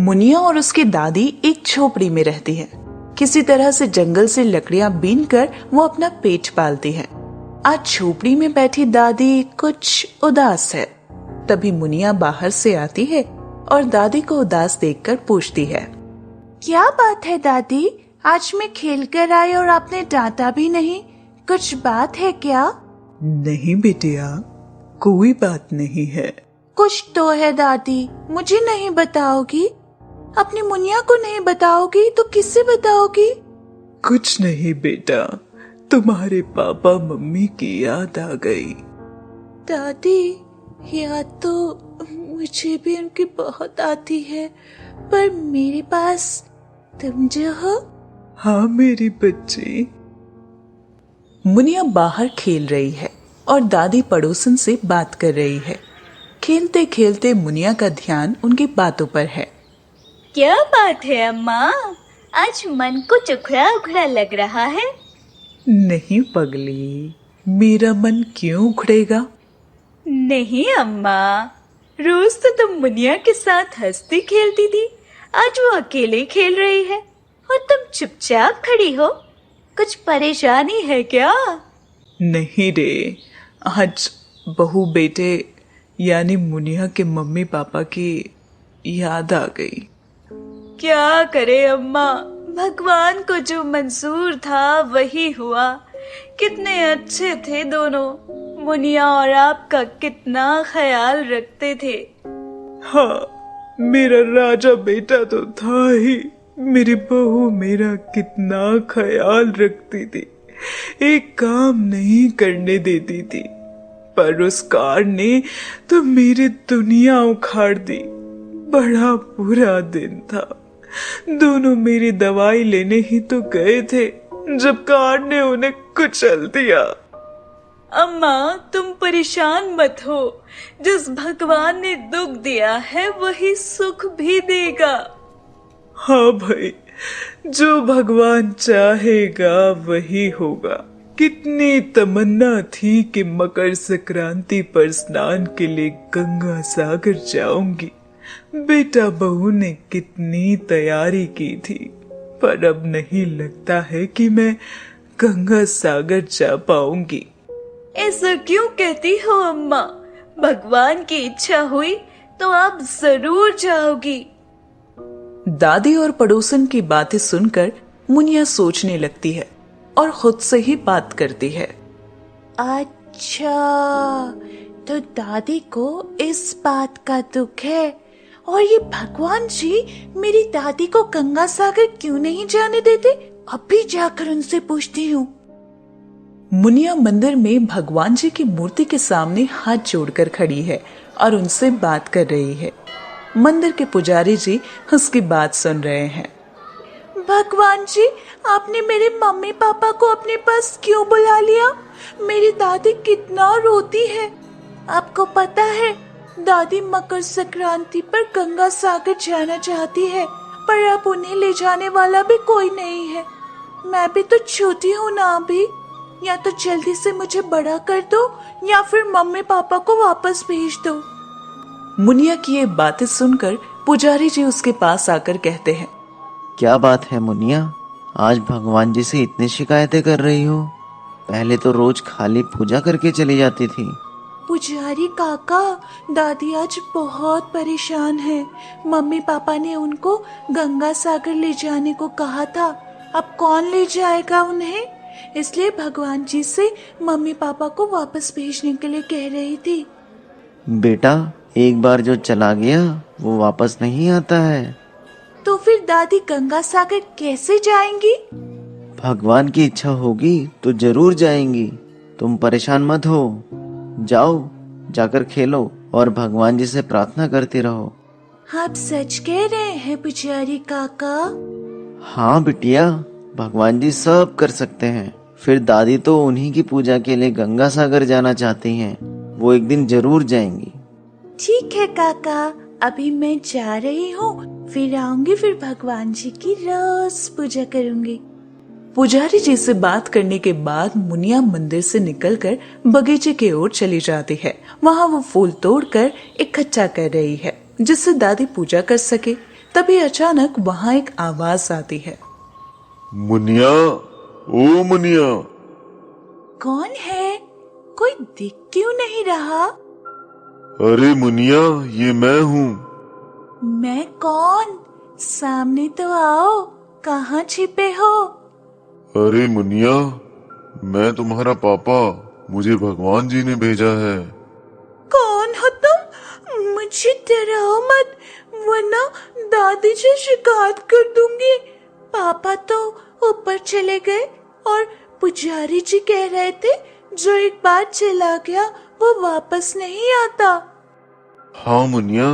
मुनिया और उसकी दादी एक झोपड़ी में रहती है। किसी तरह से जंगल से लकड़ियां बीनकर वो अपना पेट पालती है। आज झोपड़ी में बैठी दादी कुछ उदास है। तभी मुनिया बाहर से आती है और दादी को उदास देखकर पूछती है, क्या बात है दादी, आज मैं खेल कर आई और आपने डांटा भी नहीं, कुछ बात है क्या? नहीं बेटिया, कोई बात नहीं है। कुछ तो है दादी, मुझे नहीं बताओगी? अपनी मुनिया को नहीं बताओगी तो किससे बताओगी? कुछ नहीं बेटा, तुम्हारे पापा मम्मी की याद आ गई। दादी, याद तो मुझे भी उनकी बहुत आती है, पर मेरे पास तुम जो हो। हाँ मेरी बच्ची। मुनिया बाहर खेल रही है और दादी पड़ोसन से बात कर रही है। खेलते खेलते मुनिया का ध्यान उनकी बातों पर है। क्या बात है अम्मा, आज मन को उखड़ा उखड़ा लग रहा है। नहीं पगली, मेरा मन क्यों उखड़ेगा? नहीं अम्मा, रोज तो तुम मुनिया के साथ हंसती खेलती थी, आज वो अकेले खेल रही है और तुम चुपचाप खड़ी हो। कुछ परेशानी है क्या? नहीं रे, आज बहू बेटे यानी मुनिया के मम्मी पापा की याद आ गई। क्या करे अम्मा, भगवान को जो मंजूर था वही हुआ। कितने अच्छे थे दोनों, मुनिया और आपका कितना ख्याल रखते थे। हाँ, मेरा राजा बेटा तो था ही। मेरी बहू मेरा कितना ख्याल रखती थी, एक काम नहीं करने देती थी, पर उस कार ने तो मेरी दुनिया उखाड़ दी। बड़ा बुरा दिन था। दोनों मेरी दवाई लेने ही तो गए थे जब कार ने उन्हें कुचल दिया। अम्मा तुम परेशान मत हो, जिस भगवान ने दुख दिया है वही सुख भी देगा। हाँ भाई, जो भगवान चाहेगा वही होगा। कितनी तमन्ना थी कि मकर संक्रांति पर स्नान के लिए गंगा सागर जाऊंगी। बेटा बहू ने कितनी तैयारी की थी, पर अब नहीं लगता है कि मैं गंगा सागर जा पाऊंगी। ऐसा क्यों कहती हो अम्मा? भगवान की इच्छा हुई तो आप जरूर जाओगी। दादी और पड़ोसन की बातें सुनकर मुनिया सोचने लगती है और खुद से ही बात करती है। अच्छा, तो दादी को इस बात का दुख है और ये भगवान जी मेरी दादी को गंगा सागर क्यों नहीं जाने देते? अभी जाकर उनसे पूछती हूँ। मुनिया मंदिर में भगवान जी की मूर्ति के सामने हाथ जोड़कर खड़ी है और उनसे बात कर रही है। मंदिर के पुजारी जी उसकी बात सुन रहे हैं। भगवान जी, आपने मेरे मम्मी पापा को अपने पास क्यों बुला लिया? मेरी दादी कितना रोती है। आपको पता है, दादी मकर संक्रांति पर गंगा सागर जाना चाहती है, पर अब उन्हें ले जाने वाला भी कोई नहीं है। मैं भी तो छोटी हूँ ना अभी, या तो जल्दी से मुझे बड़ा कर दो या फिर मम्मी पापा को वापस भेज दो। मुनिया की ये बातें सुनकर पुजारी जी उसके पास आकर कहते हैं, क्या बात है मुनिया, आज भगवान जी से इतनी शिकायतें कर रही हो? पहले तो रोज खाली पूजा करके चली जाती थी। पुजारी काका, दादी आज बहुत परेशान है। मम्मी पापा ने उनको गंगा सागर ले जाने को कहा था, अब कौन ले जाएगा उन्हें? इसलिए भगवान जी से मम्मी पापा को वापस भेजने के लिए कह रही थी। बेटा, एक बार जो चला गया वो वापस नहीं आता है। तो फिर दादी गंगा सागर कैसे जाएंगी? भगवान की इच्छा होगी तो जरूर जाएंगी। तुम परेशान मत हो, जाओ जाकर खेलो और भगवान जी से प्रार्थना करते रहो। आप सच कह रहे हैं पुजारी काका? हाँ बिटिया, भगवान जी सब कर सकते हैं। फिर दादी तो उन्हीं की पूजा के लिए गंगा सागर जाना चाहती हैं, वो एक दिन जरूर जाएंगी। ठीक है काका, अभी मैं जा रही हूँ, फिर आऊंगी, फिर भगवान जी की रोज पूजा करूंगी। पुजारी जी से बात करने के बाद मुनिया मंदिर से निकलकर बगीचे की ओर चली जाती है। वहाँ वो फूल तोड़कर इकट्ठा कर रही है जिससे दादी पूजा कर सके। तभी अचानक वहां एक आवाज आती है। मुनिया, ओ मुनिया। कौन है? कोई दिख क्यों नहीं रहा? अरे मुनिया, ये मैं हूँ। मैं कौन? सामने तो आओ, कहाँ छिपे हो? अरे मुनिया, मैं तुम्हारा पापा, मुझे भगवान जी ने भेजा है। कौन हो तुम? मुझे डराओ मत, वरना दादी से शिकायत कर दूंगी। पापा तो ऊपर चले गए और पुजारी जी कह रहे थे जो एक बार चला गया वो वापस नहीं आता। हाँ मुनिया,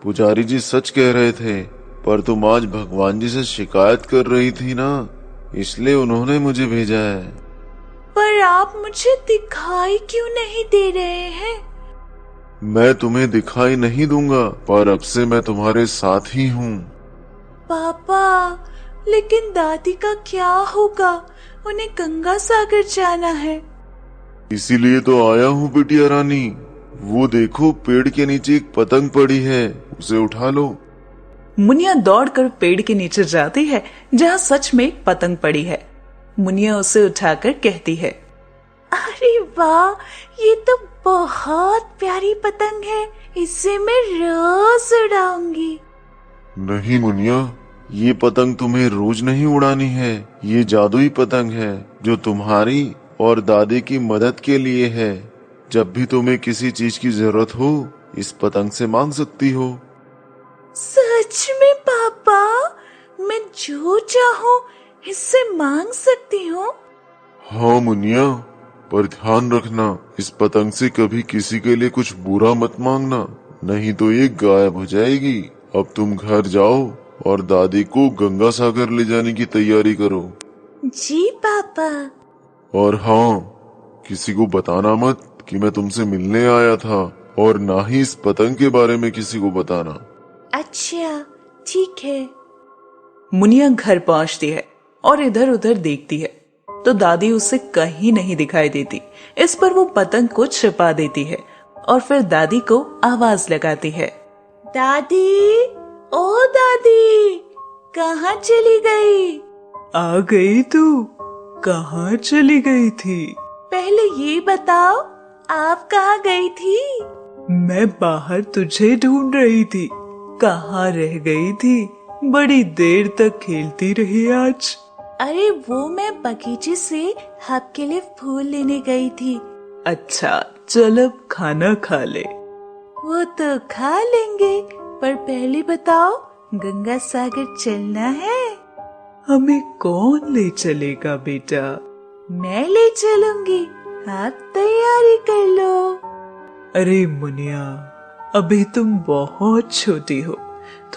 पुजारी जी सच कह रहे थे, पर तुम आज भगवान जी से शिकायत कर रही थी ना, इसलिए उन्होंने मुझे भेजा है। पर आप मुझे दिखाई क्यों नहीं दे रहे हैं? मैं तुम्हें दिखाई नहीं दूंगा, पर अब से मैं तुम्हारे साथ ही हूँ। पापा, लेकिन दादी का क्या होगा? उन्हें गंगा सागर जाना है। इसीलिए तो आया हूँ बिटिया रानी। वो देखो, पेड़ के नीचे एक पतंग पड़ी है, उसे उठा लो। मुनिया दौड़कर पेड़ के नीचे जाती है जहाँ सच में एक पतंग पड़ी है। मुनिया उसे उठाकर कहती है, अरे वाह, ये तो बहुत प्यारी पतंग है, इसे मैं रोज उड़ाऊंगी। नहीं मुनिया, ये पतंग तुम्हें रोज नहीं उड़ानी है। ये जादुई पतंग है जो तुम्हारी और दादी की मदद के लिए है। जब भी तुम्हें किसी चीज की जरूरत हो, इस पतंग से मांग सकती हो। सच में पापा? मैं जो चाहूँ इससे मांग सकती हूँ? हाँ मुनिया, पर ध्यान रखना, इस पतंग से कभी किसी के लिए कुछ बुरा मत मांगना, नहीं तो ये गायब हो जाएगी। अब तुम घर जाओ और दादी को गंगा सागर ले जाने की तैयारी करो। जी पापा। और हाँ, किसी को बताना मत कि मैं तुमसे मिलने आया था, और ना ही इस पतंग के बारे में किसी को बताना। अच्छा, ठीक है। मुनिया घर पहुंचती है और इधर उधर देखती है तो दादी उसे कहीं नहीं दिखाई देती। इस पर वो पतंग को छिपा देती है और फिर दादी को आवाज लगाती है, दादी, ओ दादी, कहाँ चली गई? आ गई तू? कहाँ चली गई थी? पहले ये बताओ, आप कहाँ गई थी? मैं बाहर तुझे ढूंढ रही थी। कहाँ रह गई थी? बड़ी देर तक खेलती रही आज। अरे वो मैं बगीचे से आपके लिए फूल लेने गई थी। अच्छा, चल अब खाना खा ले। वो तो खा लेंगे, पर पहले बताओ, गंगा सागर चलना है? हमें कौन ले चलेगा बेटा? मैं ले चलूंगी, आप तैयारी कर लो। अरे मुनिया, अभी तुम बहुत छोटी हो,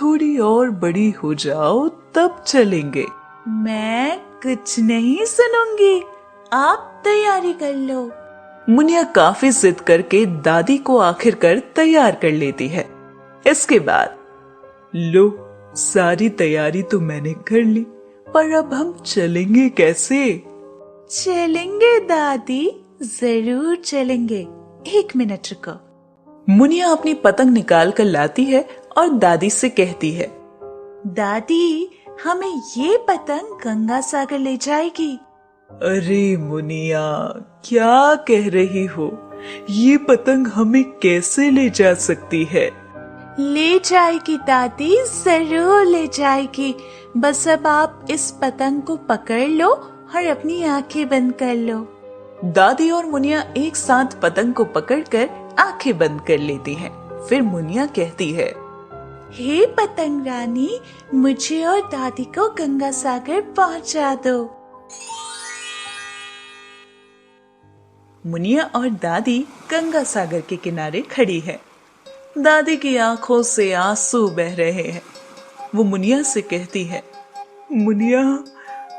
थोड़ी और बड़ी हो जाओ तब चलेंगे। मैं कुछ नहीं सुनूंगी, आप तैयारी कर लो। मुनिया काफी जिद करके दादी को आखिरकार तैयार कर लेती है। इसके बाद लो, सारी तैयारी तो मैंने कर ली, पर अब हम चलेंगे कैसे? चलेंगे दादी, जरूर चलेंगे। एक मिनट रुको। मुनिया अपनी पतंग निकाल कर लाती है और दादी से कहती है, दादी, हमें ये पतंग गंगा सागर ले जाएगी। अरे मुनिया, क्या कह रही हो? ये पतंग हमें कैसे ले जा सकती है? ले जाएगी दादी, जरूर ले जाएगी। बस अब आप इस पतंग को पकड़ लो और अपनी आंखें बंद कर लो। दादी और मुनिया एक साथ पतंग को पकड़कर आंखें बंद कर लेती हैं। फिर मुनिया कहती है, हे पतंग रानी, मुझे और दादी को गंगा सागर पहुंचा दो। मुनिया और दादी गंगा सागर के किनारे खड़ी है। दादी की आंखों से आंसू बह रहे हैं। वो मुनिया से कहती है, मुनिया,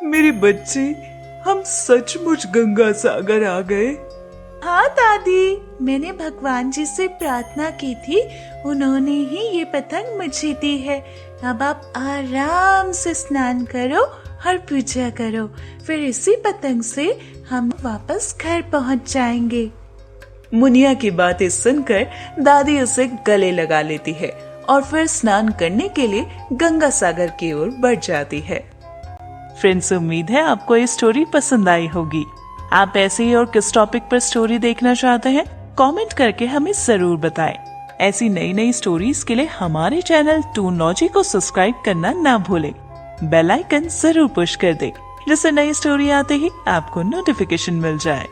मेरे बच्चे, हम सचमुच गंगा सागर आ गए। हाँ दादी, मैंने भगवान जी से प्रार्थना की थी, उन्होंने ही ये पतंग मुझे दी है। अब आप आराम से स्नान करो और पूजा करो, फिर इसी पतंग से हम वापस घर पहुंच जाएंगे। मुनिया की बातें सुनकर दादी उसे गले लगा लेती है और फिर स्नान करने के लिए गंगा सागर की ओर बढ़ जाती है। फ्रेंड्स, उम्मीद है आपको ये स्टोरी पसंद आई होगी। आप ऐसे ही और किस टॉपिक पर स्टोरी देखना चाहते हैं कमेंट करके हमें जरूर बताएं। ऐसी नई नई स्टोरीज के लिए हमारे चैनल टूनलॉजी को सब्सक्राइब करना ना भूलें। बेल आइकन जरूर पुश कर दें, जिससे नई स्टोरी आते ही आपको नोटिफिकेशन मिल जाए।